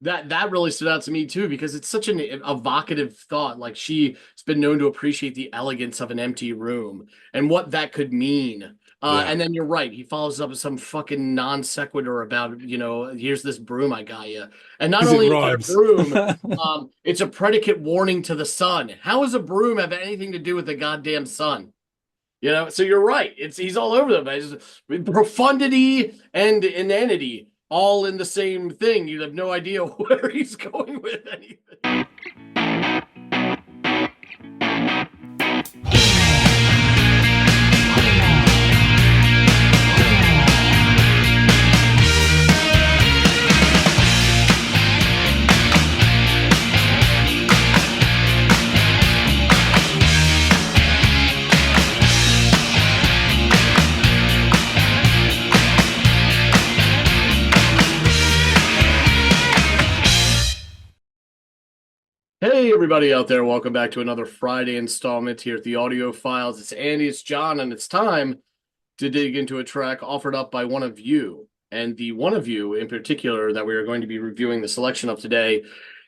That really stood out to me too because it's such an evocative thought. Like she's been known to appreciate the elegance of an empty room and what that could mean. Yeah. And then you're right. He follows up with some fucking non sequitur about, here's this broom I got you. And not Because it only is it a rhymes. broom, it's a predicate warning to the sun. How does a broom have anything to do with the goddamn sun? So you're right. He's all over the place. Profundity and inanity all in the same thing. You have no idea where he's going with anything. Hey, everybody out there. Welcome back to another Friday installment here at the Audiophiles. It's Andy, it's John, and it's time to dig into a track offered up by one of you. And the one of you in particular that we are going to be reviewing the selection of today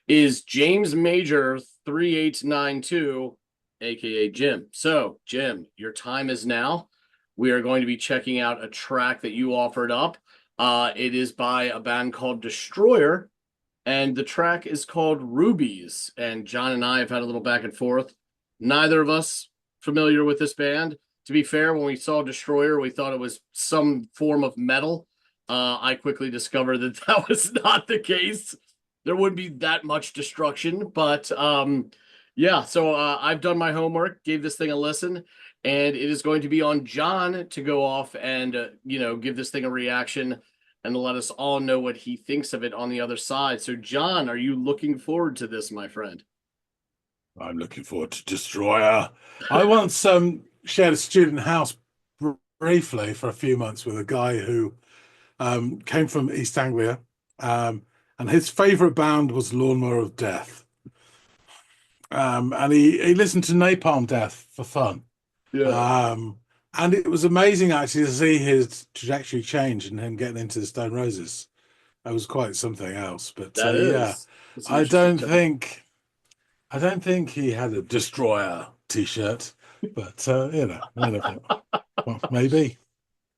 is James Major 3892, aka Jim. So, Jim, your time is now. We are going to be checking out a track that you offered up. It is by a band called Destroyer. And the track is called Rubies. And John and I have had a little back and forth. Neither of us familiar with this band. To be fair, when we saw Destroyer, we thought it was some form of metal. I quickly discovered that that was not the case. There wouldn't be that much destruction. But yeah, so I've done my homework, gave this thing a listen. And it is going to be on John to go off and, give this thing a reaction and to let us all know what he thinks of it on the other side. So, John, are you looking forward to this, my friend? I'm looking forward to Destroyer. I once shared a student house briefly for a few months with a guy who came from East Anglia, and his favorite band was Lawnmower of Death. And he listened to Napalm Death for fun. Yeah. And it was amazing actually to see his trajectory change and him getting into the Stone Roses. That was quite something else. But yeah, That's I don't think he had a Destroyer t-shirt, but well, maybe.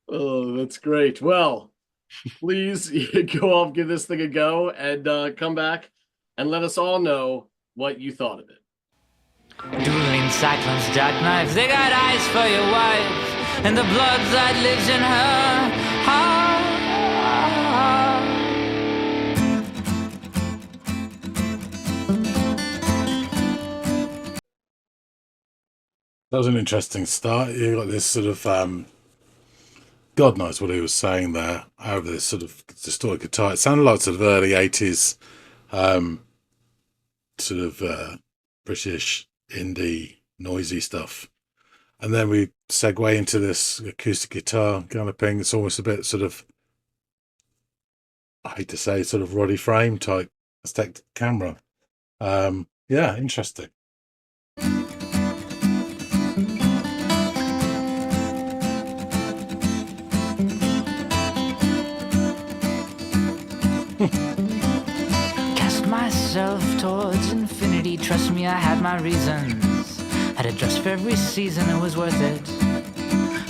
Oh, that's great. Well, please go off, give this thing a go, and come back and let us all know what you thought of it. Dueling cyclones, jackknives, they got eyes for your wife, and the blood that lives in her heart. That was an interesting start. You got this sort of God knows what he was saying there over this sort of distorted guitar. It sounded like sort of early 80s sort of British indie noisy stuff. And then we segue into this acoustic guitar kind of thing. It's almost a bit sort of, I hate to say, sort of Roddy Frame type aesthetic camera. Yeah, interesting. Cast myself towards infinity. Trust me, I had my reasons. Had a dress for every season, it was worth it.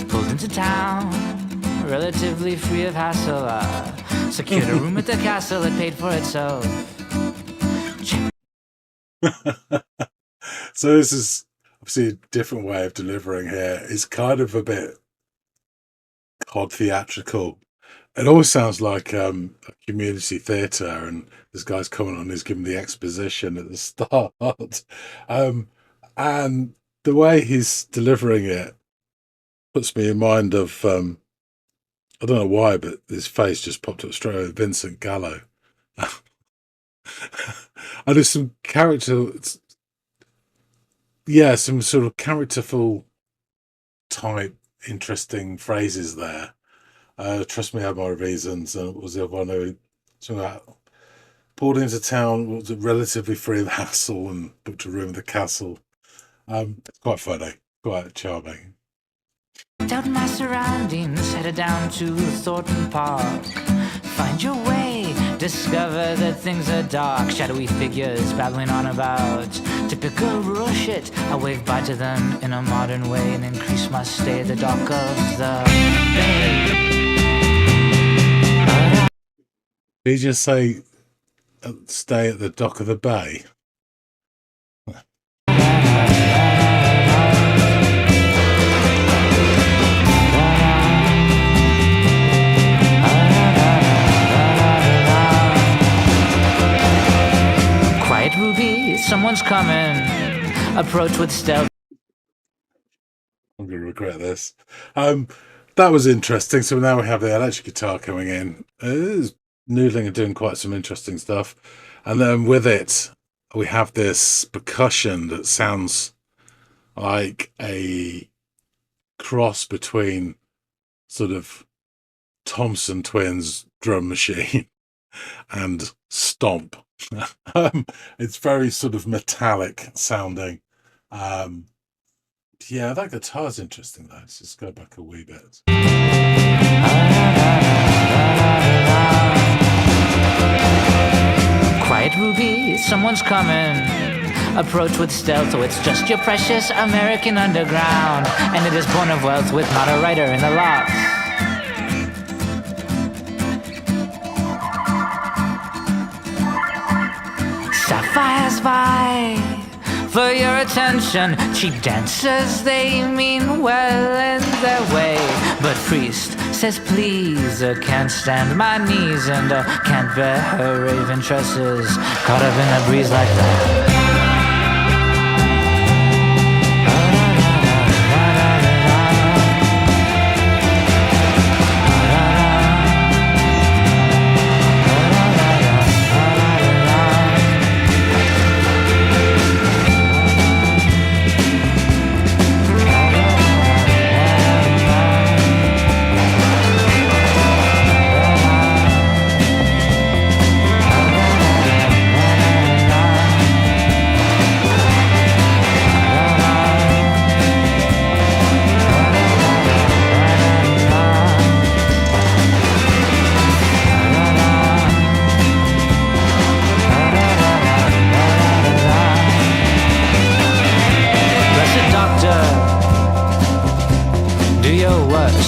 Pulled into town, relatively free of hassle. Secured a room at the castle, it paid for itself. So this is obviously a different way of delivering here. It's kind of a bit odd theatrical. It always sounds like a community theatre, and this guy's coming on, he's giving the exposition at the start. And the way he's delivering it puts me in mind of, I don't know why, but his face just popped up straight away, Vincent Gallo. And there's some some sort of characterful type interesting phrases there. Trust me, I have my reasons. And what was the other one? Something about pulled into town, was relatively free of hassle, and booked a room at the castle. It's quite funny, quite charming. Out my surroundings, headed down to Thornton Park. Find your way discover that things are dark, shadowy figures babbling on about typical rural shit. I wave bye to them in a modern way and increase my stay at the dock of the bay. Did you just say stay at the dock of the bay? Quiet, Rubies, someone's coming. Approach with stealth. I'm going to regret this. That was interesting. So now we have the electric guitar coming in. It is noodling and doing quite some interesting stuff. And then with it, we have this percussion that sounds like a cross between sort of Thompson Twins drum machine and Stomp. It's very sort of metallic sounding. Yeah, that guitar's interesting though. Let's just go back a wee bit. Quiet, Ruby, someone's coming. Approach with stealth, oh, it's just your precious American underground. And it is born of wealth with not a writer in the lot. Sapphires vie for your attention. Cheap dancers, they mean well in their way. But priest says please, can't stand my knees, and can't bear her raven tresses caught up in a breeze like that.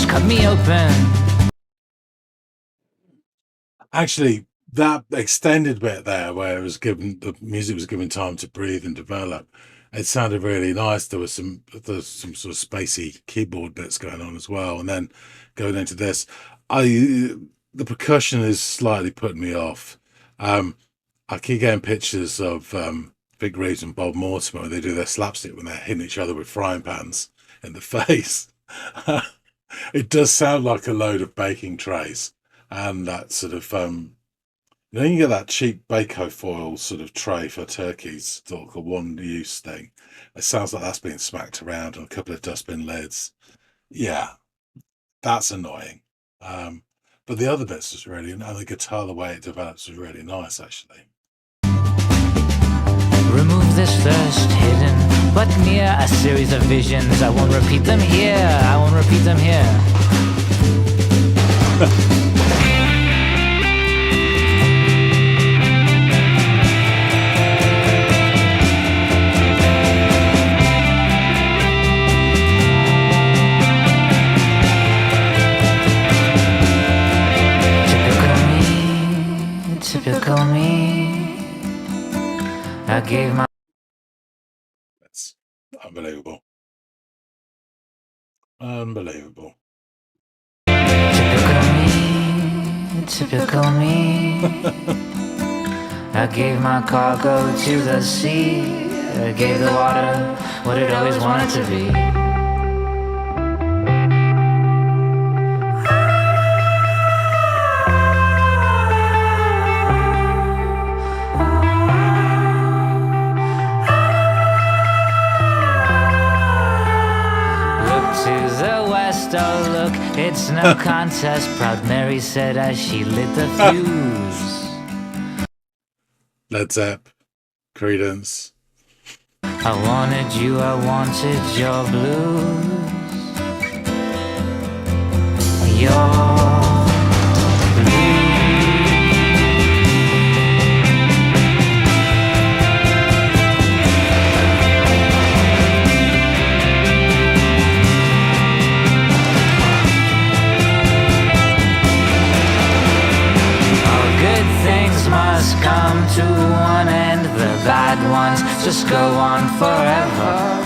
Cut me open. Actually, that extended bit there where it was given, the music was given time to breathe and develop, it sounded really nice. There's some sort of spacey keyboard bits going on as well. And then going into this, the percussion is slightly putting me off. I keep getting pictures of Vic Reeves and Bob Mortimer when they do their slapstick when they're hitting each other with frying pans in the face. It does sound like a load of baking trays, and that sort of you know, you get that cheap Bako foil sort of tray for turkeys, sort of a one-use thing. It sounds like that's being smacked around on a couple of dustbin lids. Yeah, that's annoying. But the other bits is really, and the guitar, the way it develops, is really nice actually. Remove this thirst hidden but near a series of visions. I won't repeat them here, I won't repeat them here. Typical me. I gave my... That's unbelievable. Unbelievable. Typical me. I gave my cargo to the sea. I gave the water what it always wanted to be. Oh look, it's no contest, Proud Mary said as she lit the fuse. Led Zepp, Credence. I wanted you, I wanted your blues. Your blues. has come to an end. The bad ones just go on forever.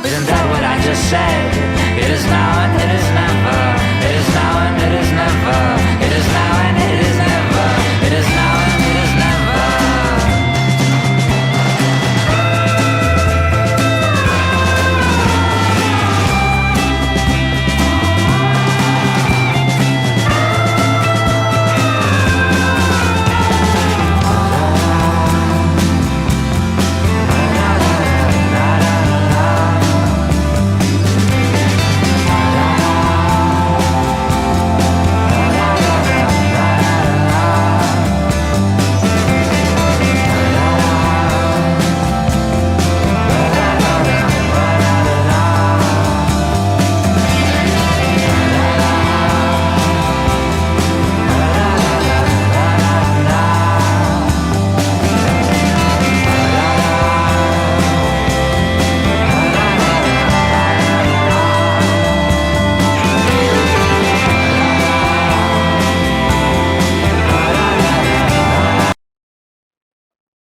Isn't that what I just said? It is now and it is never. It is now and it is never. It is now and it is never. It is now and it is never.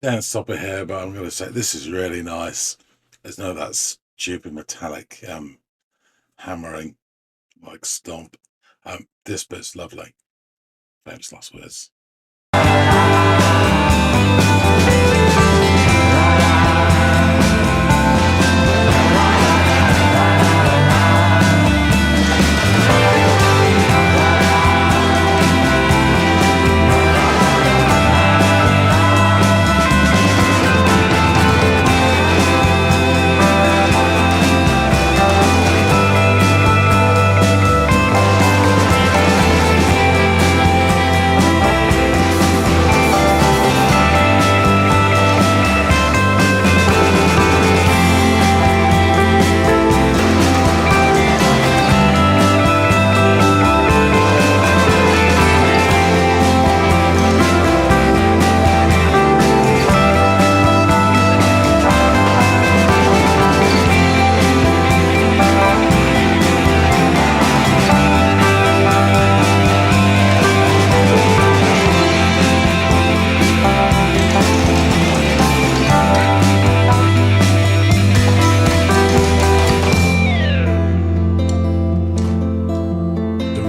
Don't stop it here, but I'm going to say this is really nice. There's no that stupid metallic hammering like stomp. This bit's lovely. Famous last words.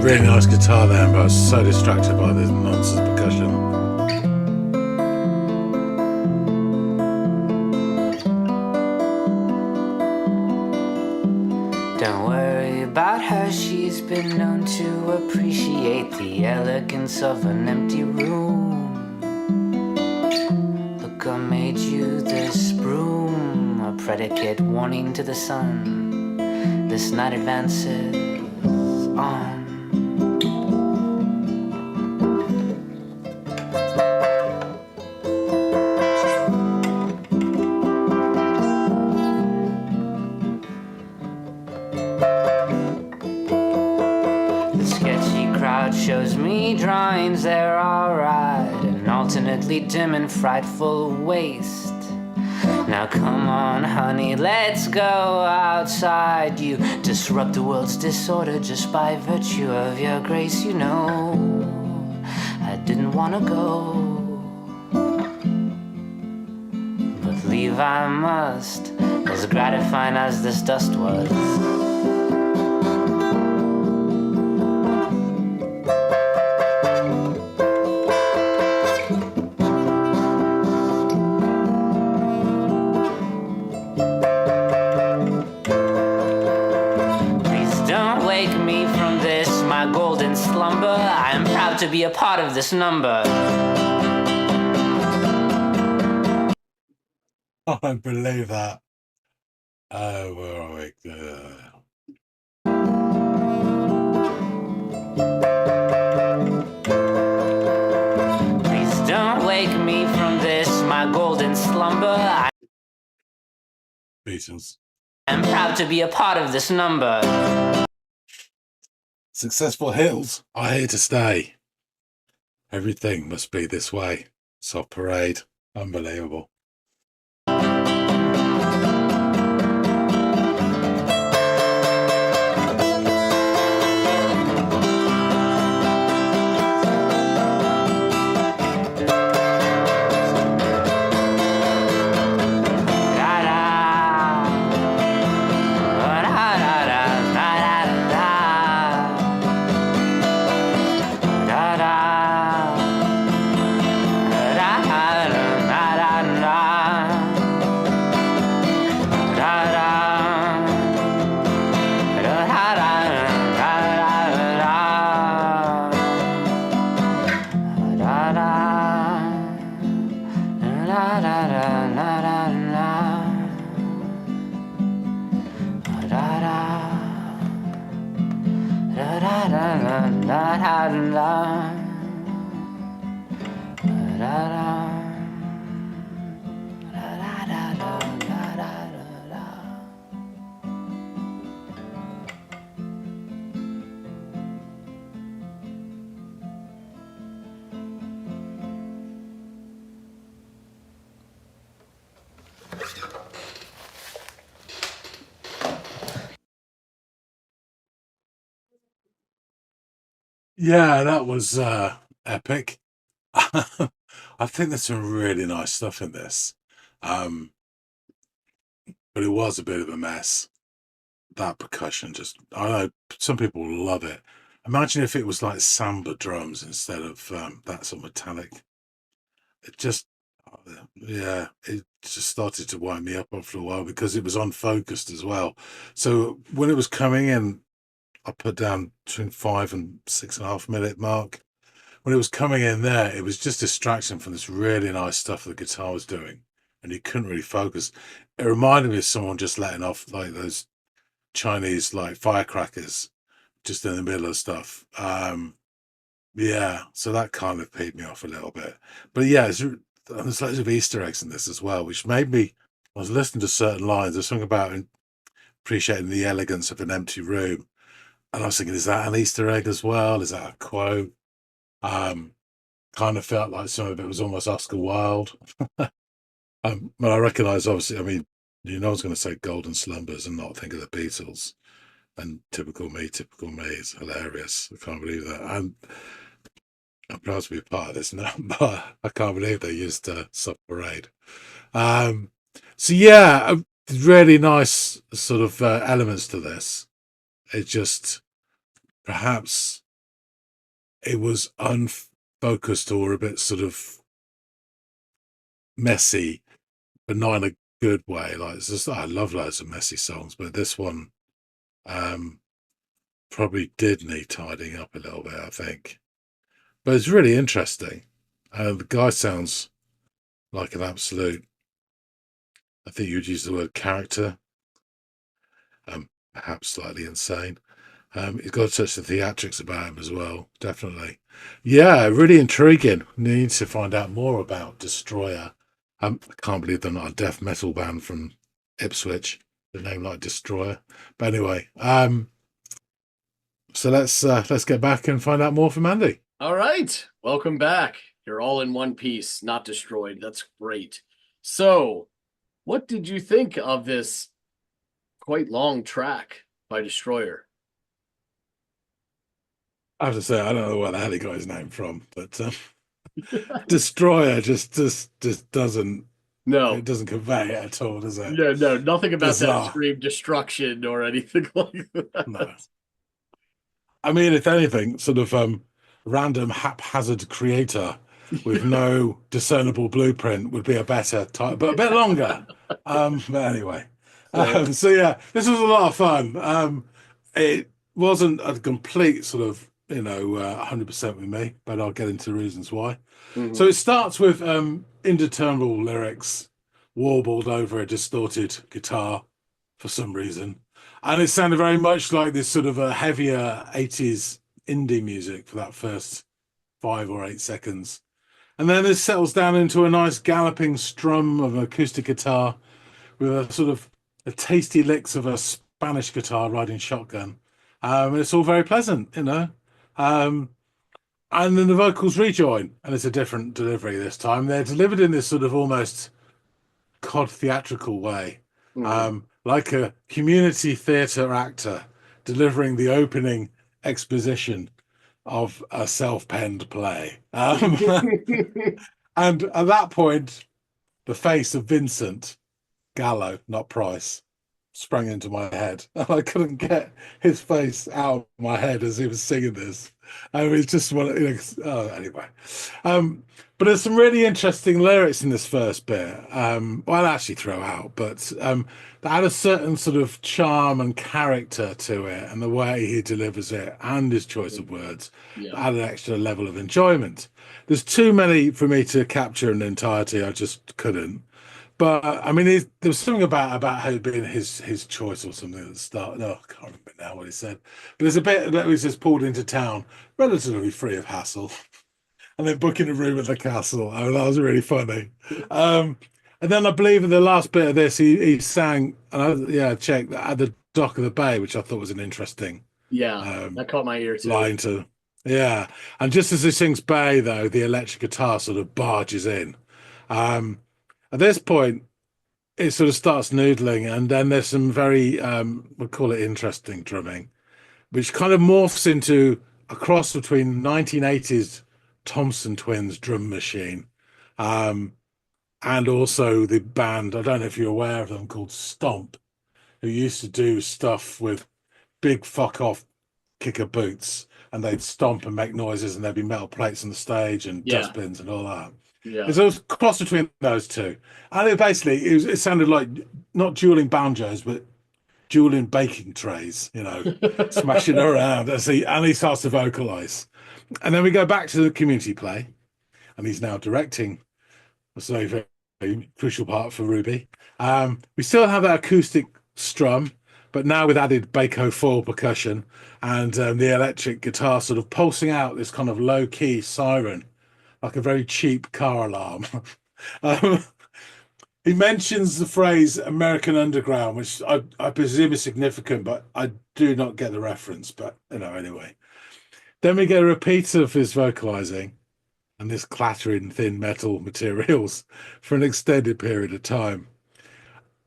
Really nice guitar there, but I was so distracted by this nonsense percussion. Don't worry about her, she's been known to appreciate the elegance of an empty room. Look, I made you this broom, a predicate warning to the sun. This night advances on. Shows me drawings, they're alright, an alternately dim and frightful waste. Now come on, honey, let's go outside. You disrupt the world's disorder just by virtue of your grace. You know, I didn't want to go, but leave I must, as gratifying as this dust was. I'm proud to be a part of this number. I don't believe that. Where are we? Please don't wake me from this, my golden slumber. Beatles. I'm proud to be a part of this number. Successful hills are here to stay. Everything must be this way. Soft Parade. Unbelievable. Yeah, that was epic. I think there's some really nice stuff in this. Um, but it was a bit of a mess. That percussion just, I know some people love it. Imagine if it was like samba drums instead of that sort of metallic. It just, yeah, it just started to wind me up after a while because it was unfocused as well. So when it was coming in, I put down between 5 and 6.5 minute mark. When it was coming in there, it was just distraction from this really nice stuff the guitar was doing, and you couldn't really focus. It reminded me of someone just letting off like those Chinese like firecrackers just in the middle of stuff. Yeah, so that kind of peed me off a little bit. But yeah, there's loads of Easter eggs in this as well, which made me. I was listening to certain lines. There's something about appreciating the elegance of an empty room, and I was thinking, is that an Easter egg as well? Is that a quote? Kind of felt like some of it was almost Oscar Wilde. But I recognise, obviously, I mean, I was going to say Golden Slumbers and not think of the Beatles. And typical me is hilarious. I can't believe that. I'm proud to be part of this now, but I can't believe they used Sub Parade. So yeah, really nice sort of elements to this. It just, perhaps it was unfocused or a bit sort of messy, but not in a good way. Like, it's just, I love loads of messy songs, but this one probably did need tidying up a little bit, I think. But it's really interesting. The guy sounds like an absolute, I think you'd use the word character, perhaps slightly insane. He's got a touch of theatrics about him as well, definitely. Yeah, really intriguing. Need to find out more about Destroyer. I can't believe they're not a death metal band from Ipswich, the name like Destroyer. But anyway, so let's get back and find out more from Andy. All right, welcome back. You're all in one piece, not destroyed. That's great. So, what did you think of this quite long track by Destroyer? I have to say, I don't know where the hell he got his name from, but Destroyer just doesn't. No, It doesn't convey it at all, does it? yeah, no, nothing about Bizarre. that scream destruction or anything like that. No. I mean, if anything, sort of random haphazard creator with no discernible blueprint would be a better type, but a bit longer. But anyway, so yeah, this was a lot of fun. It wasn't a complete sort of 100% with me, but I'll get into the reasons why. So it starts with indeterminable lyrics warbled over a distorted guitar for some reason. And it sounded very much like this sort of a heavier 80s indie music for that first 5 or 8 seconds. And then it settles down into a nice galloping strum of an acoustic guitar with a sort of a tasty licks of a Spanish guitar riding shotgun. And it's all very pleasant, and then the vocals rejoin, and it's a different delivery this time. They're delivered in this sort of almost cod theatrical way, like a community theatre actor delivering the opening exposition of a self-penned play. And at that point, the face of Vincent Gallo, not Price, sprang into my head. And I couldn't get his face out of my head as he was singing this. I mean, it's just one, anyway. But there's some really interesting lyrics in this first bit. Well, actually throughout, but that had a certain sort of charm and character to it, and the way he delivers it and his choice of words add an extra level of enjoyment. There's too many for me to capture in entirety. I just couldn't. But I mean, there was something about how it being his choice or something at the start. No, I can't remember now what he said. But there's a bit that was just pulled into town, relatively free of hassle, and then booking a room at the castle. Oh, that was really funny. Um, and then I believe in the last bit of this, he sang, and I checked at the dock of the bay, which I thought was an interesting Yeah, um, that caught my ear too. line to, yeah. And just as he sings Bay, though, the electric guitar sort of barges in. Um, at this point, it sort of starts noodling, and then there's some very, we'll call it interesting drumming, which kind of morphs into a cross between 1980s Thompson Twins drum machine, um, and also the band, I don't know if you're aware of them, called Stomp, who used to do stuff with big fuck off kicker boots, and they'd stomp and make noises, and there'd be metal plates on the stage and Yeah, dustbins and all that. yeah. It's a cross between those two, and it sounded like not dueling banjos, but dueling baking trays. Smashing around and he starts to vocalize, and then we go back to the community play, and he's now directing. So a very crucial part for Ruby. We still have that acoustic strum, but now with added Baco foil percussion and the electric guitar sort of pulsing out this kind of low key siren, like a very cheap car alarm. um, he mentions the phrase American Underground, which I presume is significant, but I do not get the reference. But, anyway. Then we get a repeat of his vocalizing and this clattering thin metal materials for an extended period of time.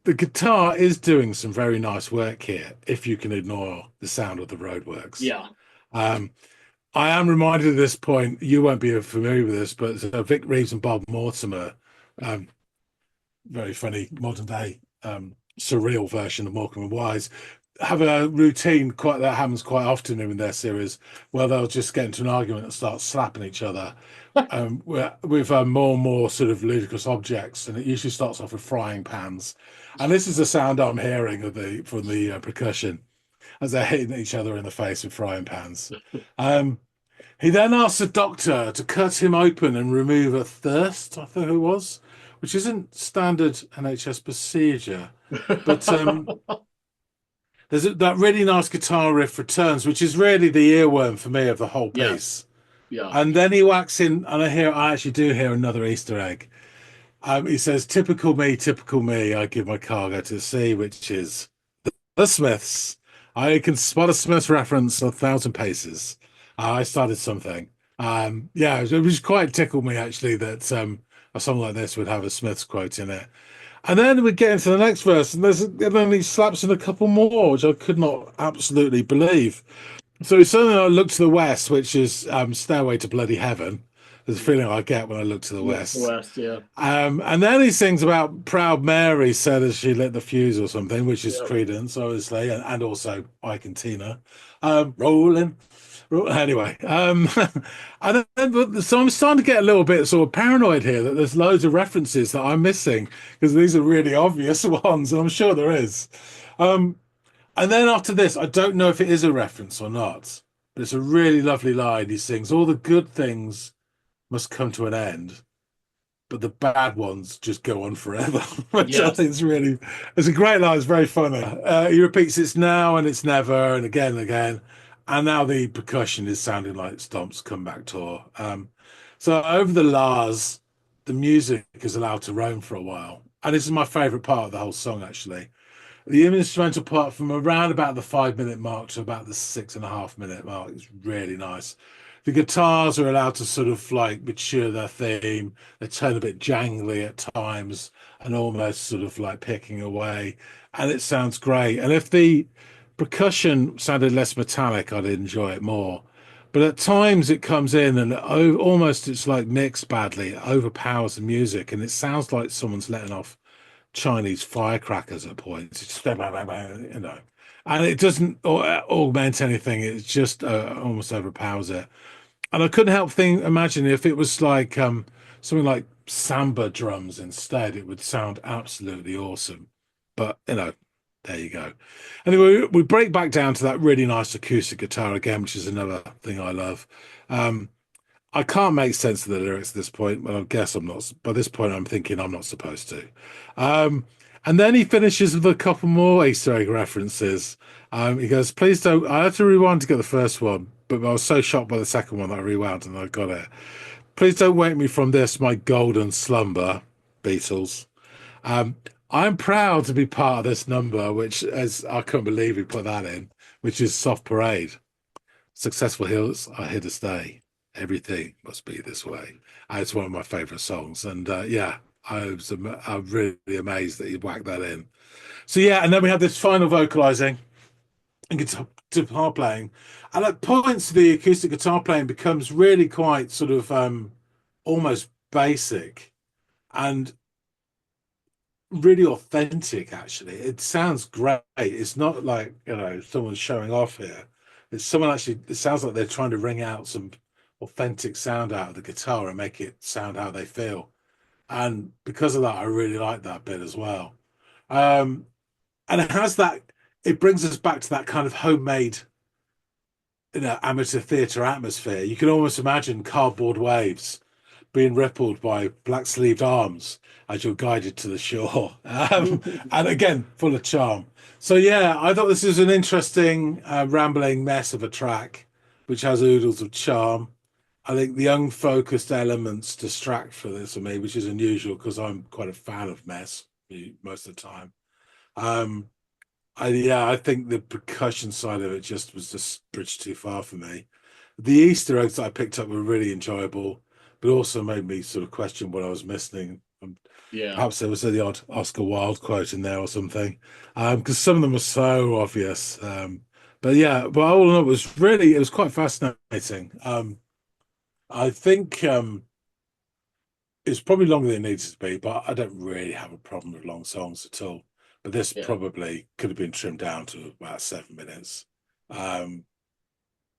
The guitar is doing some very nice work here, if you can ignore the sound of the roadworks. Yeah. Um, I am reminded at this point, you won't be familiar with this, but Vic Reeves and Bob Mortimer, um, very funny modern day surreal version of Morecambe and Wise, have a routine that happens quite often in their series where they'll just get into an argument and start slapping each other with more and more sort of ludicrous objects, and it usually starts off with frying pans. And this is the sound I'm hearing from the percussion as they're hitting each other in the face with frying pans. He then asks the doctor to cut him open and remove a thirst, I think it was, which isn't standard NHS procedure. But there's that really nice guitar riff returns, which is really the earworm for me of the whole piece. Yeah. And then he whacks in, and I actually do hear another Easter egg. He says, typical me, I give my cargo to the sea, which is the Smiths. I can spot a Smiths reference 1,000 paces. I started something. It was quite tickled me, actually, that a song like this would have a Smiths quote in it. And then we get into the next verse, and then he slaps in a couple more, which I could not absolutely believe. So suddenly I look to the west, which is Stairway to Bloody Heaven. There's a feeling I get when I look to the west. Yeah. And then he sings about Proud Mary said as she lit the fuse or something, which is Credence, obviously, and also Ike and Tina. Rolling. Anyway, and then, so I'm starting to get a little bit sort of paranoid here that there's loads of references that I'm missing because these are really obvious ones, and I'm sure there is. And then after this, I don't know if it is a reference or not, but it's a really lovely line. He sings, "All the good things must come to an end, but the bad ones just go on forever," which I think is it's a great line. It's very funny. He repeats, "It's now and it's never," and again and again. And now the percussion is sounding like Stomp's comeback tour. So over the Lars, the music is allowed to roam for a while. And this is my favourite part of the whole song, actually. The instrumental part from around about the 5 minute mark to about the 6.5 minute mark is really nice. The guitars are allowed to sort of like mature their theme. They turn a bit jangly at times and almost sort of like picking away. And it sounds great. And if the percussion sounded less metallic, I'd enjoy it more. But at times it comes in and it's like mixed badly. It overpowers the music and it sounds like someone's letting off Chinese firecrackers at points. It's just, and it doesn't augment anything. It just almost overpowers it. And I couldn't help imagine if it was like something like samba drums instead, it would sound absolutely awesome. But there you go. Anyway, we break back down to that really nice acoustic guitar again, which is another thing I love. I can't make sense of the lyrics at this point. Well, I guess I'm not. By this point, I'm thinking I'm not supposed to. Um, and then he finishes with a couple more Easter egg references. He goes, "Please don't." I had to rewind to get the first one, but I was so shocked by the second one that I rewound and I got it. Please don't wake me from this, my golden slumber, Beatles. Um, I'm proud to be part of this number, which, as I couldn't believe he put that in, which is Soft Parade. Successful Hills are here to stay. Everything must be this way. It's one of my favorite songs, and yeah, I'm really amazed that he whacked that in. So yeah, and then we have this final vocalizing and guitar playing, and at points the acoustic guitar playing becomes really quite sort of almost basic and really authentic. Actually, it sounds great. It's not like someone showing off here. It's someone actually. It sounds like they're trying to wring out some authentic sound out of the guitar and make it sound how they feel. And because of that, I really like that bit as well. Um, and it has that. It brings us back to that kind of homemade, amateur theatre atmosphere. You can almost imagine cardboard waves being rippled by black-sleeved arms as you're guided to the shore. And again, full of charm. So yeah, I thought this is an interesting, rambling mess of a track, which has oodles of charm. I think the unfocused elements distract for this for me, which is unusual because I'm quite a fan of mess most of the time. Um, I think the percussion side of it was just bridged too far for me. The Easter eggs that I picked up were really enjoyable, but also made me sort of question what I was missing. Yeah. Perhaps there was the odd Oscar Wilde quote in there or something, because some of them were so obvious. But yeah, but all in all, it was quite fascinating. I think it's probably longer than it needs to be, but I don't really have a problem with long songs at all. But this Yeah. probably could have been trimmed down to about 7 minutes. Um,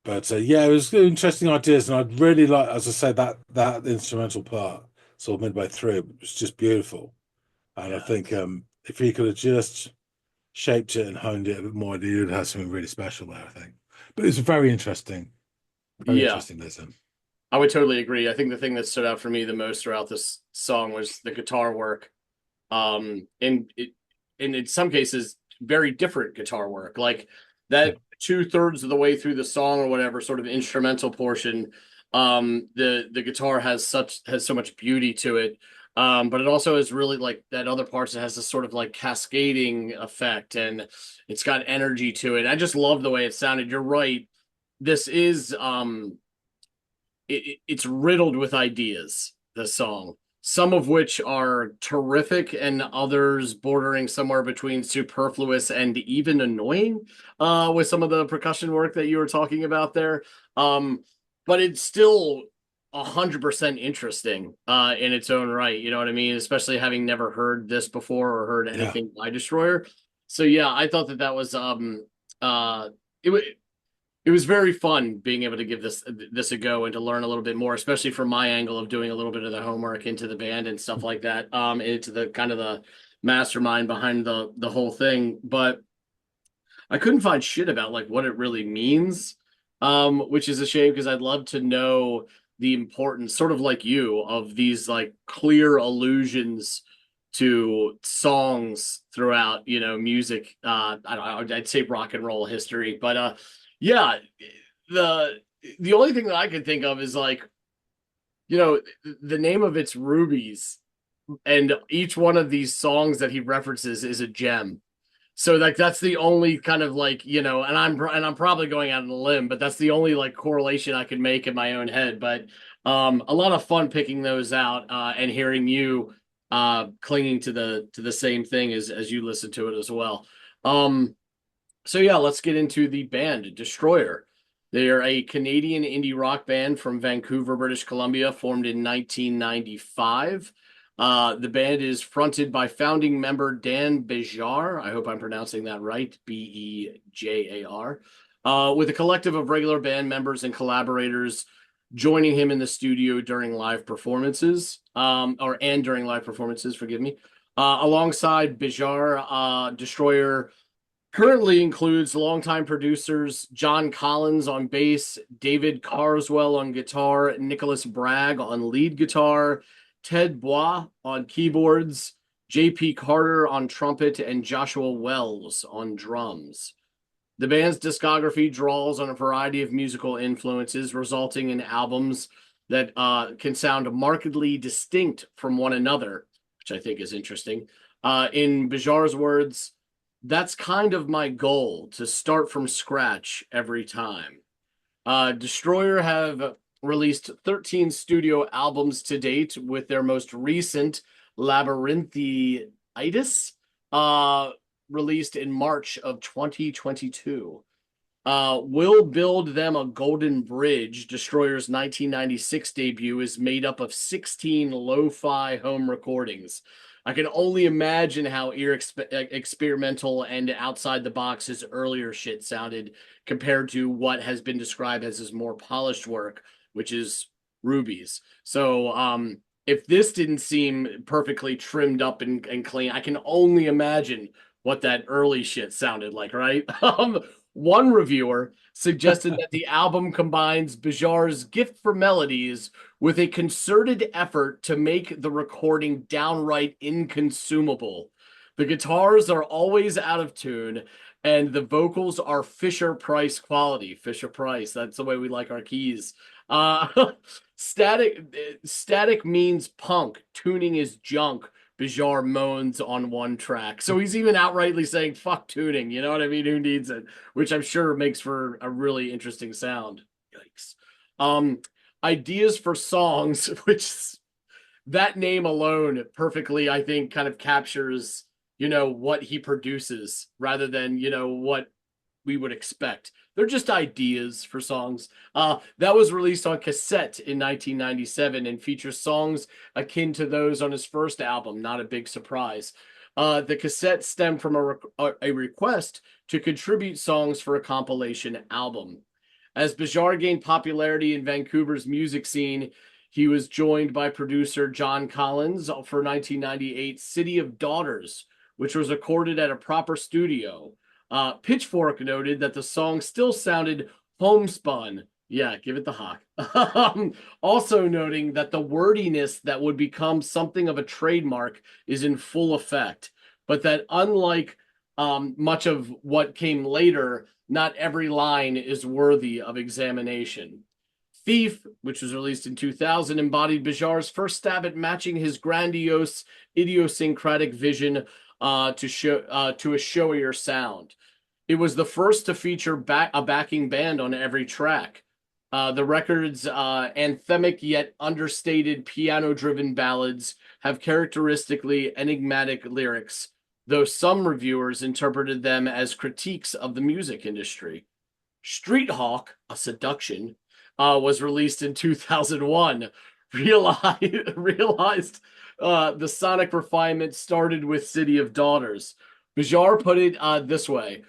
but yeah, it was interesting ideas, and I'd really like, as I say, that instrumental part, sort of midway through, it was just beautiful. And I Yeah. think if he could have just shaped it and honed it a bit more, he would have something really special there, I think. But it's very Yeah. interesting listen. I would totally agree. I think the thing that stood out for me the most throughout this song was the guitar work. And in some cases, very different guitar work. Like Yeah, that 2/3 of the way through the song or whatever sort of instrumental portion, the guitar has so much beauty to it. But it also is really like that other parts. It has this sort of like cascading effect, and it's got energy to it. I just love the way it sounded. You're right. This is it's riddled with ideas, the song, some of which are terrific and others bordering somewhere between superfluous and even annoying, with some of the percussion work that you were talking about there. But it's still 100% interesting in its own right. You know what I mean? Especially having never heard this before or heard yeah, anything by Destroyer. So yeah, I thought that was it it was very fun being able to give this a go and to learn a little bit more, especially from my angle of doing a little bit of the homework into the band and stuff like that, into the kind of the mastermind behind the whole thing. But I couldn't find shit about like what it really means, which is a shame because I'd love to know the importance, sort of like you, of these like clear allusions to songs throughout, music. I'd say rock and roll history, but yeah, the the only thing that I could think of is like, the name of it's Rubies, and each one of these songs that he references is a gem. So like that's the only kind of like, and I'm probably going out on a limb, but that's the only like correlation I could make in my own head. But a lot of fun picking those out and hearing you clinging to the same thing as you listen to it as well. So yeah, let's get into the band Destroyer. They are a Canadian indie rock band from Vancouver, British Columbia, formed in 1995. The band is fronted by founding member Dan Bejar. I hope I'm pronouncing that right. Bejar. With a collective of regular band members and collaborators joining him in the studio during live performances, during live performances, forgive me. Alongside Bejar, Destroyer Currently includes longtime producers John Collins on bass, David Carswell on guitar, Nicholas Bragg on lead guitar, Ted Bois on keyboards, J.P. Carter on trumpet, and Joshua Wells on drums. The band's discography draws on a variety of musical influences, resulting in albums that can sound markedly distinct from one another, which I think is interesting. In Bijar's words, that's kind of my goal, to start from scratch every time. Destroyer have released 13 studio albums to date, with their most recent, Labyrinthitis, released in March of 2022. Will build them a golden bridge. Destroyer's 1996 debut is made up of 16 lo-fi home recordings. I can only imagine how experimental and outside the box his earlier shit sounded compared to what has been described as his more polished work, which is Rubies. So if this didn't seem perfectly trimmed up and clean, I can only imagine what that early shit sounded like, right? One reviewer suggested that the album combines Bijar's gift for melodies with a concerted effort to make the recording downright inconsumable. The guitars are always out of tune, and the vocals are Fisher-Price quality. Fisher-Price, that's the way we like our keys. Static means punk. Tuning is junk. Bijar moans on one track. So he's even outrightly saying, fuck tuning. You know what I mean? Who needs it? Which I'm sure makes for a really interesting sound. Yikes. Ideas for songs, which that name alone perfectly, I think, kind of captures, what he produces rather than, what we would expect. They're just ideas for songs. That was released on cassette in 1997 and features songs akin to those on his first album. Not a big surprise. The cassette stemmed from a request to contribute songs for a compilation album. As Bijar gained popularity in Vancouver's music scene, he was joined by producer John Collins for 1998's City of Daughters, which was recorded at a proper studio. Pitchfork noted that the song still sounded homespun. Yeah, give it the hawk. Also noting that the wordiness that would become something of a trademark is in full effect, but that unlike much of what came later, not every line is worthy of examination. Thief, which was released in 2000, embodied Bijar's first stab at matching his grandiose, idiosyncratic vision to a showier sound. It was the first to feature a backing band on every track. The record's anthemic yet understated piano-driven ballads have characteristically enigmatic lyrics, though some reviewers interpreted them as critiques of the music industry. Street Hawk, a seduction, was released in 2001. Realized the sonic refinement started with City of Daughters. Bijar put it this way: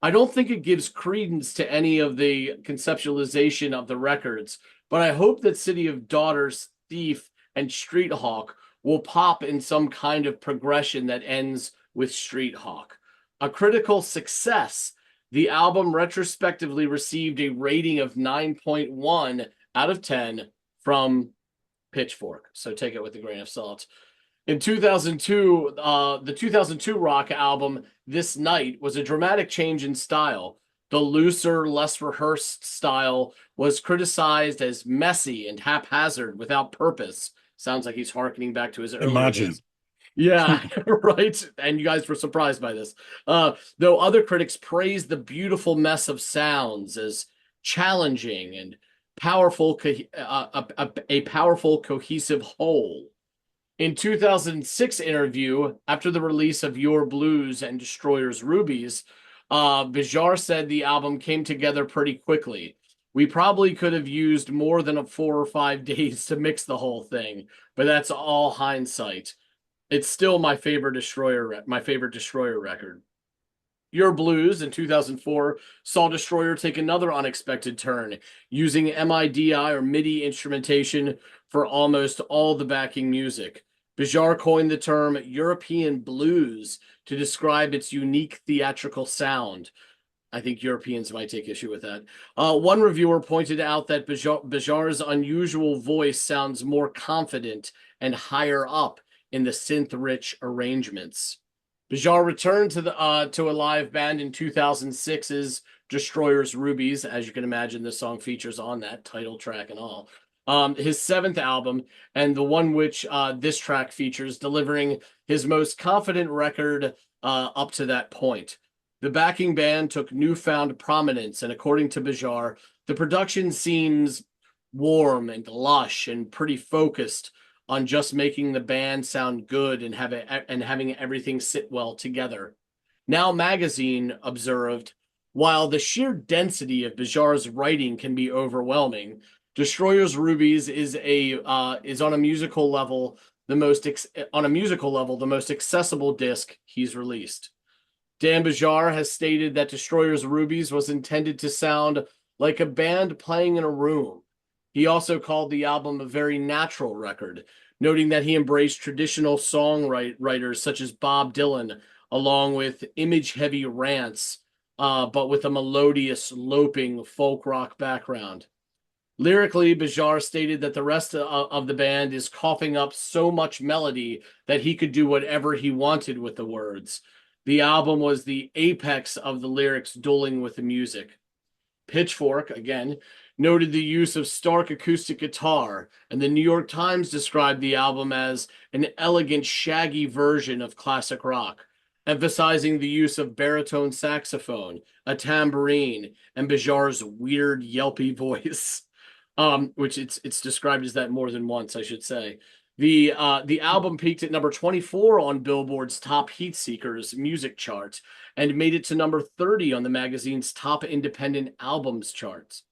I don't think it gives credence to any of the conceptualization of the records, but I hope that City of Daughters, Thief, and Street Hawk will pop in some kind of progression that ends with Street Hawk. A critical success, the album retrospectively received a rating of 9.1 out of 10 from Pitchfork, so take it with a grain of salt. In 2002, the 2002 rock album This Night was a dramatic change in style. The looser, less rehearsed style was criticized as messy and haphazard without purpose. Sounds like he's harkening back to his earlier days. Yeah, right. And you guys were surprised by this. Though other critics praised the beautiful mess of sounds as challenging and powerful, a powerful, cohesive whole. In 2006 interview, after the release of Your Blues and Destroyer's Rubies, Bijar said the album came together pretty quickly. We probably could have used more than 4 or 5 days to mix the whole thing, but that's all hindsight. It's still my favorite Destroyer record. Your Blues in 2004 saw Destroyer take another unexpected turn, using MIDI or MIDI instrumentation for almost all the backing music. Bijar coined the term European blues to describe its unique theatrical sound. I think Europeans might take issue with that. One reviewer pointed out that Bijar's unusual voice sounds more confident and higher up in the synth-rich arrangements. Bijar returned to a live band in 2006's Destroyers Rubies. As you can imagine, this song features on that title track and all. His seventh album, and the one which this track features, delivering his most confident record up to that point. The backing band took newfound prominence, and according to Bijar, the production seems warm and lush and pretty focused on just making the band sound good and having everything sit well together. Now Magazine observed, while the sheer density of Bijar's writing can be overwhelming, Destroyers Rubies is on a musical level the most accessible disc he's released. Dan Bijar has stated that Destroyers Rubies was intended to sound like a band playing in a room. He also called the album a very natural record, noting that he embraced traditional songwriters such as Bob Dylan, along with image-heavy rants, but with a melodious, loping folk rock background. Lyrically, Bijar stated that the rest of the band is coughing up so much melody that he could do whatever he wanted with the words. The album was the apex of the lyrics dueling with the music. Pitchfork, again, noted the use of stark acoustic guitar, and the New York Times described the album as an elegant, shaggy version of classic rock, emphasizing the use of baritone saxophone, a tambourine, and Bijar's weird, yelpy voice. Which it's described as that more than once, I should say. The album peaked at number 24 on Billboard's Top Heat Seekers music chart and made it to number 30 on the magazine's Top Independent Albums charts.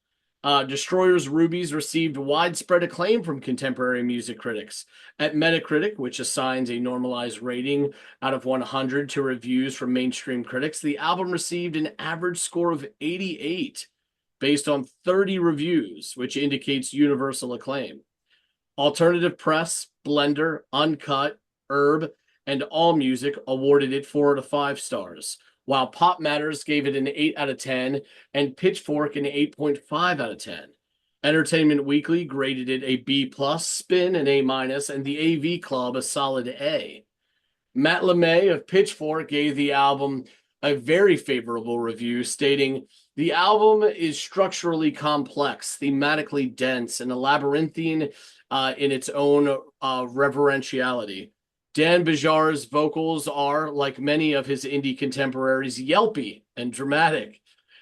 Destroyers Rubies received widespread acclaim from contemporary music critics. At Metacritic, which assigns a normalized rating out of 100 to reviews from mainstream critics, the album received an average score of 88 based on 30 reviews, which indicates universal acclaim. Alternative Press, Blender, Uncut, Herb, and AllMusic awarded it 4 out of 5 stars, while Pop Matters gave it an 8 out of 10 and Pitchfork an 8.5 out of 10. Entertainment Weekly graded it a B+, Spin an A-, and the AV Club a solid A. Matt LeMay of Pitchfork gave the album a very favorable review, stating, "The album is structurally complex, thematically dense, and labyrinthine in its own reverentiality. Dan Bijar's vocals are, like many of his indie contemporaries, yelpy and dramatic,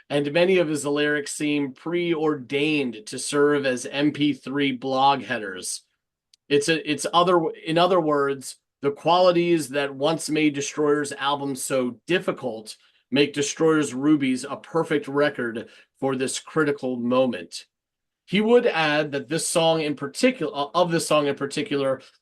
and many of his lyrics seem preordained to serve as MP3 blog headers. In other words, the qualities that once made Destroyers' album so difficult make Destroyers Rubies a perfect record for this critical moment." He would add that this song in particular,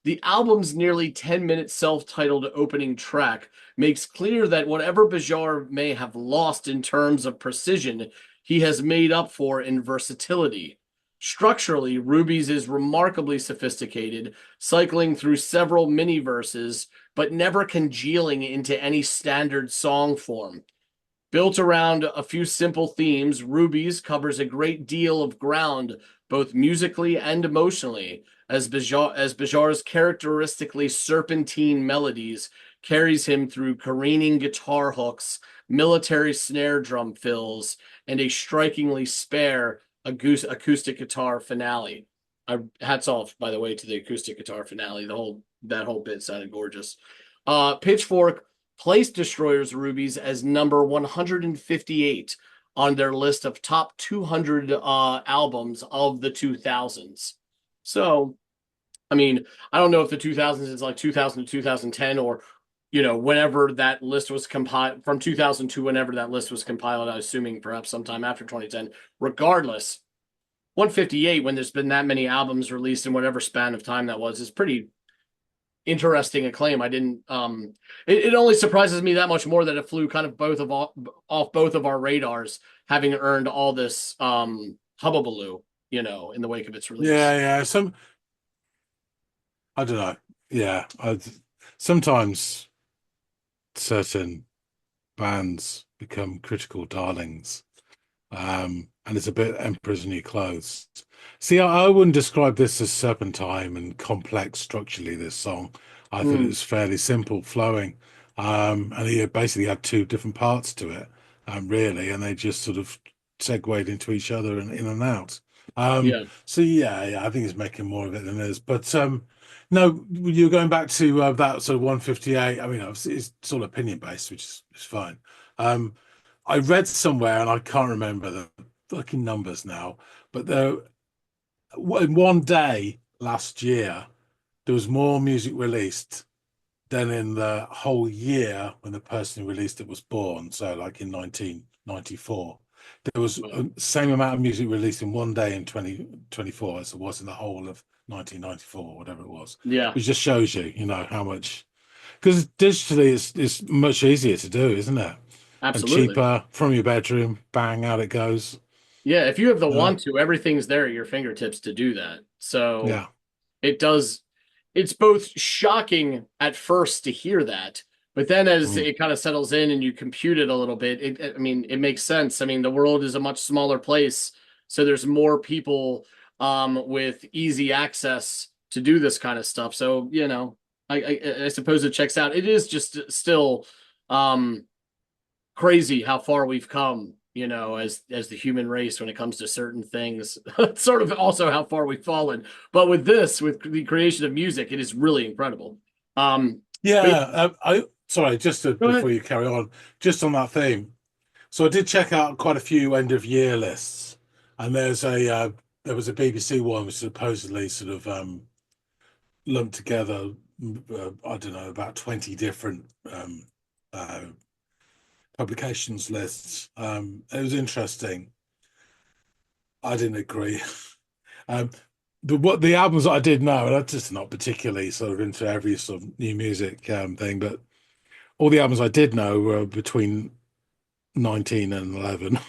the album's nearly 10-minute self-titled opening track makes clear that whatever Bijar may have lost in terms of precision, he has made up for in versatility. Structurally, Rubies is remarkably sophisticated, cycling through several mini-verses, but never congealing into any standard song form. Built around a few simple themes, Rubies covers a great deal of ground, both musically and emotionally, as Bijar's characteristically serpentine melodies carries him through careening guitar hooks, military snare drum fills, and a strikingly spare acoustic guitar finale. Hats off, by the way, to the acoustic guitar finale. That whole bit sounded gorgeous. Pitchfork placed Destroyers Rubies as number 158 on their list of top 200 albums of the 2000s. So, I mean, I don't know if the 2000s is like 2000 to 2010 or, whenever that list was compiled, from 2000 to whenever that list was compiled, I'm assuming perhaps sometime after 2010. Regardless, 158, when there's been that many albums released in whatever span of time that was, is pretty interesting acclaim. I didn't it only surprises me that much more that it flew kind of off both of our radars, having earned all this hubbubaloo, in the wake of its release. Yeah. I don't know. yeah, sometimes certain bands become critical darlings. And it's a bit Emperor's New Clothes. See, I wouldn't describe this as serpentine and complex structurally, this song. I thought it Mm, was fairly simple, flowing. And he basically had two different parts to it, really, and they just sort of segued into each other and in and out. yeah, So yeah, I think he's making more of it than it is. But no, you're going back to that sort of 158. I mean, it's sort of opinion based, which is fine. Um, I read somewhere, and I can't remember the fucking numbers now, but there, in one day last year, there was more music released than in the whole year when the person who released it was born. So, like in 1994, there was wow. the same amount of music released in one day in 2024 as there was in the whole of 1994, whatever it was, Yeah, which just shows you, how much. Because digitally, it's much easier to do, isn't it? And absolutely. cheaper from your bedroom, bang, out it goes. Yeah, if you have the You know? want to, everything's there at your fingertips to do that. So Yeah. it does, it's both shocking at first to hear that, but then as Mm. it kind of settles in and you compute it a little bit, I mean, it makes sense. I mean, the world is a much smaller place, so there's more people with easy access to do this kind of stuff. So, I suppose it checks out. It is just still um crazy how far we've come, as the human race when it comes to certain things. Sort of also how far we've fallen. But with this, with the creation of music, it is really incredible. But Yeah. I sorry, go ahead. before you carry on, just on that theme. So I did check out quite a few end of year lists, and there was a BBC one which supposedly sort of lumped together, I don't know, about 20 different uh, publications lists. It was interesting. I didn't agree. Um, the albums that I did know, and I'm just not particularly sort of into every sort of new music thing, but all the albums I did know were between 19 and 11.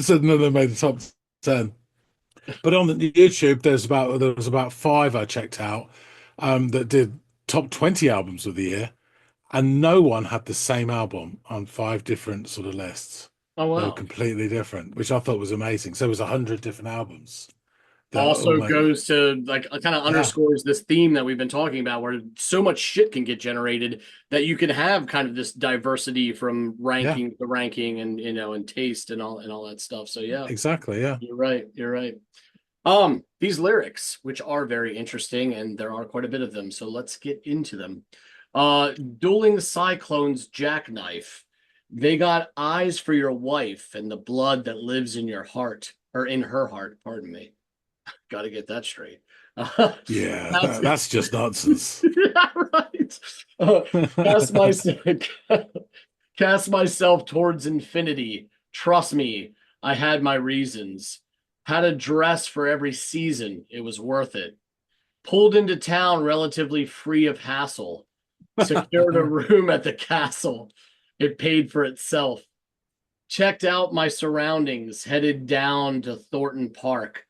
So none of them made the top 10. But on the YouTube, there was about five I checked out that did top 20 albums of the year, and no one had the same album on five different sort of lists. Oh They were wow. completely different, which I thought was amazing. So it was 100 different albums that all Also made, goes to like kind of yeah, underscores this theme that we've been talking about where so much shit can get generated that you can have kind of this diversity from yeah, ranking to ranking and and taste and all that stuff. So yeah, exactly, yeah. you're right. You're right. These lyrics, which are very interesting, and there are quite a bit of them, so let's get into them. Dueling cyclones jackknife. They got eyes for your wife and the blood that lives in your heart, or in her heart, pardon me. Got to get that straight. Yeah, Cast, that's just nonsense. yeah, right. Cast myself, cast myself towards infinity. Trust me, I had my reasons. Had a dress for every season. It was worth it. Pulled into town relatively free of hassle. Secured a room at the castle. It paid for itself. Checked out my surroundings, headed down to Thornton Park.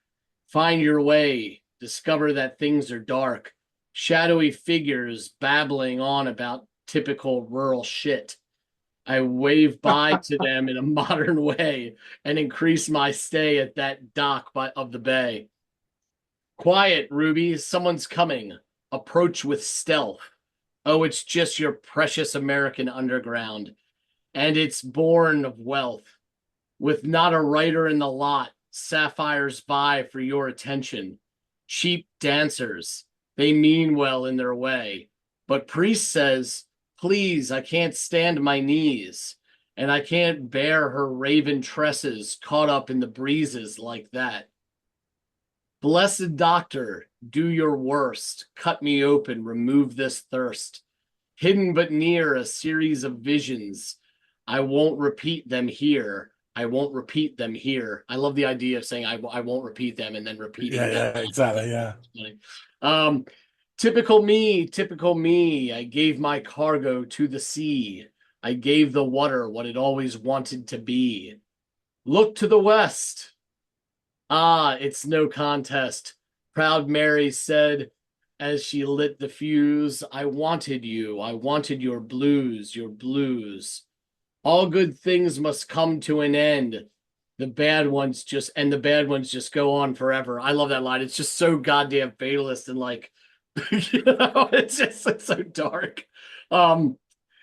Find your way, discover that things are dark. Shadowy figures babbling on about typical rural shit. I wave by to them in a modern way and increase my stay at that dock of the bay. Quiet, Ruby, someone's coming. Approach with stealth. Oh, it's just your precious American underground, and it's born of wealth. With not a writer in the lot, sapphires vie for your attention. Cheap dancers, they mean well in their way. But Priest says, please, I can't stand my knees, and I can't bear her raven tresses caught up in the breezes like that. Blessed doctor, do your worst. Cut me open, remove this thirst. Hidden but near a series of visions. I won't repeat them here. I won't repeat them here. I love the idea of saying I won't repeat them and then Yeah, repeating them. yeah, exactly, yeah. Um, typical me, typical me. I gave my cargo to the sea. I gave the water what it always wanted to be. Look to the west. Ah, it's no contest. Proud Mary said, as she lit the fuse. I wanted you. I wanted your blues, your blues. All good things must come to an end. The bad ones just go on forever. I love that line. It's just so goddamn fatalist and like, it's so dark. Um,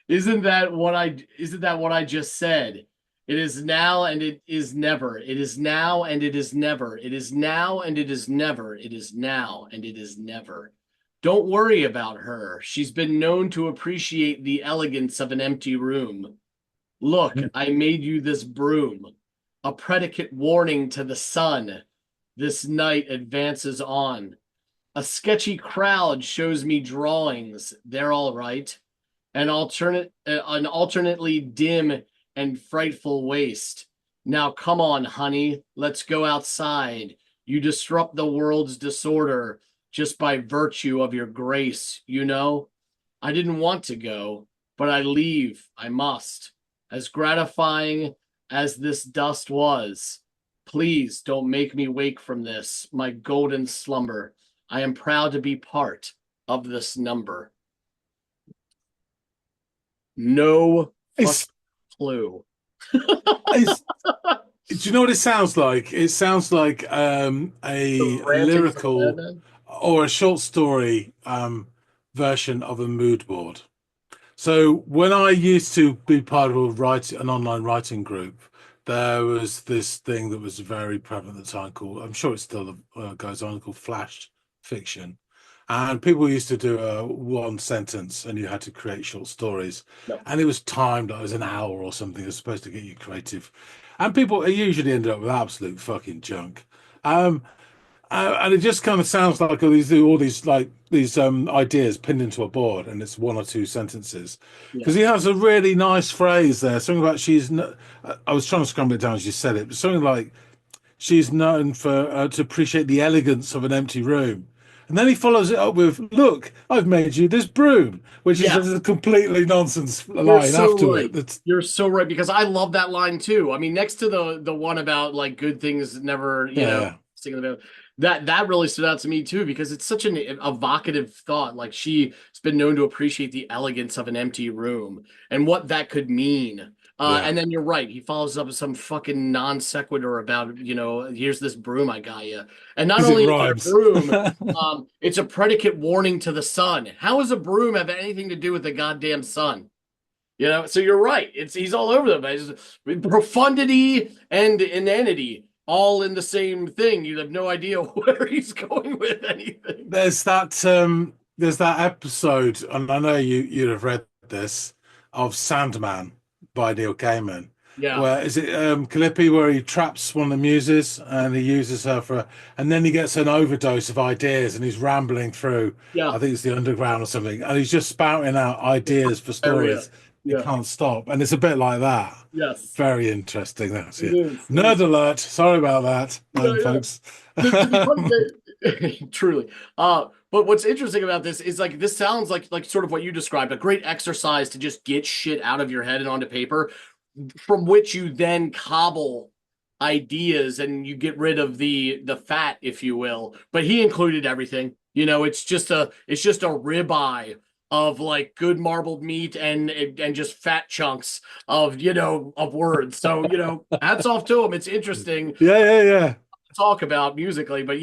isn't that what I just said? It is now and it is never. It is now and it is never. It is now and it is never. It is now and it is never. Don't worry about her. She's been known to appreciate the elegance of an empty room. Look, I made you this broom, a predicate warning to the sun. This night advances on. A sketchy crowd shows me drawings. They're all right. An alternately dim and frightful waste. Now come on, honey, let's go outside. You disrupt the world's disorder just by virtue of your grace, you know? I didn't want to go, but I leave. I must. As gratifying as this dust was, please don't make me wake from this, my golden slumber. I am proud to be part of this number. No clue. Do you know what it sounds like? It sounds like a lyrical or a short story version of a mood board. So when I used to be part of an online writing group, there was this thing that was very prevalent at the time called, I'm sure it still goes on, called flash fiction. And people used to do a one sentence and you had to create short stories. Yep. And it was timed, like it was an hour or something. It was supposed to get you creative. And people usually ended up with absolute fucking junk. And it just kind of sounds like all these ideas pinned into a board, and it's one or two sentences. Because he has a really nice phrase there, something about I was trying to scramble it down as you said it, but something like she's known for to appreciate the elegance of an empty room. And then he follows it up with, "Look, I've made you this broom," which is a completely nonsense line after it. You're so right, because I love that line too. I mean, next to the one about like good things never, singing about that really stood out to me too, because it's such an evocative thought. Like, she's been known to appreciate the elegance of an empty room and what that could mean. And then you're right. He follows up with some fucking non sequitur about, here's this broom I got you. And not only is it a broom, it's a predicate warning to the sun. How does a broom have anything to do with the goddamn sun? So you're right. He's all over the place. Profundity and inanity, all in the same thing. You have no idea where he's going with anything. There's that episode, and I know you'd have read this, of Sandman by Neil Gaiman. Yeah. Where is it Calippi, where he traps one of the muses and he uses her and then he gets an overdose of ideas and he's rambling through. Yeah. I think it's the underground or something, and he's just spouting out ideas for stories. You can't stop, and it's a bit like that. Yes. Very interesting. That's it. Nerd alert. Sorry about that, folks. Truly. But what's interesting about this is, like, this sounds like sort of what you described, a great exercise to just get shit out of your head and onto paper, from which you then cobble ideas and you get rid of the fat, if you will. But he included everything. It's just a ribeye of like good marbled meat and just fat chunks of words. So hats off to him. It's interesting. Yeah. Talk about musically, but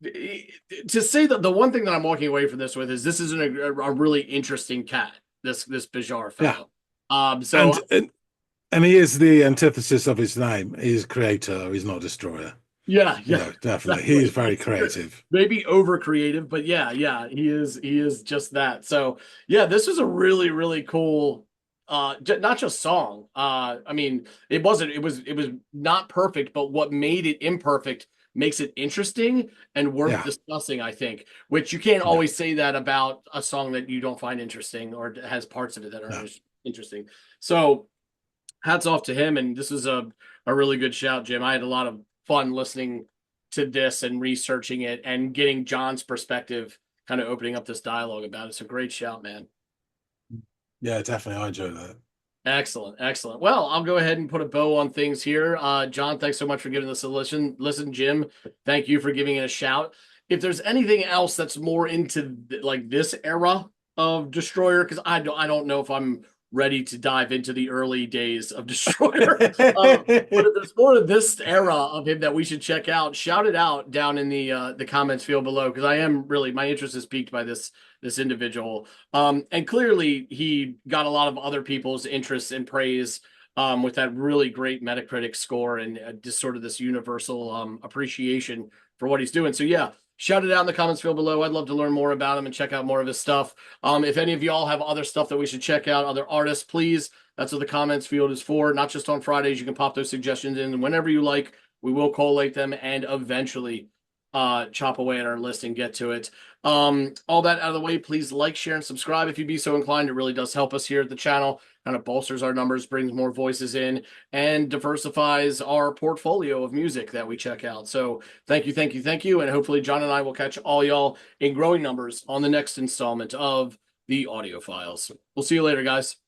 to say that the one thing that I'm walking away from this with is this is a really interesting cat. This Bijar fellow. Yeah. And he is the antithesis of his name. He's creator. He's not destroyer. Yeah, definitely. Exactly. He's very creative. Maybe over creative, but he is just that. So this was a really, really cool not just song. I mean, it was not perfect, but what made it imperfect makes it interesting and worth discussing, I think, which you can't always say that about a song that you don't find interesting or has parts of it that are interesting. So hats off to him. And this was a really good shout, Jim. I had a lot of fun listening to this and researching it and getting John's perspective, kind of opening up this dialogue about it. It's a great shout, man. Yeah, definitely. I enjoy that. Excellent. Well, I'll go ahead and put a bow on things here. John, thanks so much for giving this a listen. Jim, thank you for giving it a shout. if there's anything else that's more into like this era of Destroyer, because I don't know if I'm ready to dive into the early days of Destroyer. But if there's more of this era of him that we should check out, shout it out down in the comments field below, because I am really, my interest is piqued by this individual. And clearly he got a lot of other people's interest and praise with that really great Metacritic score and just sort of this universal appreciation for what he's doing. So yeah, shout it out in the comments field below. I'd love to learn more about him and check out more of his stuff. If any of y'all have other stuff that we should check out, other artists, please, that's what the comments field is for. Not just on Fridays. You can pop those suggestions in whenever you like. We will collate them and eventually chop away at our list and get to it. All that out of the way, please like, share, and subscribe if you'd be so inclined. It really does help us here at the channel. Kind of bolsters our numbers, brings more voices in, and diversifies our portfolio of music that we check out. So thank you, thank you, thank you. And hopefully John and I will catch all y'all in growing numbers on the next installment of the Audiophiles. We'll see you later, guys.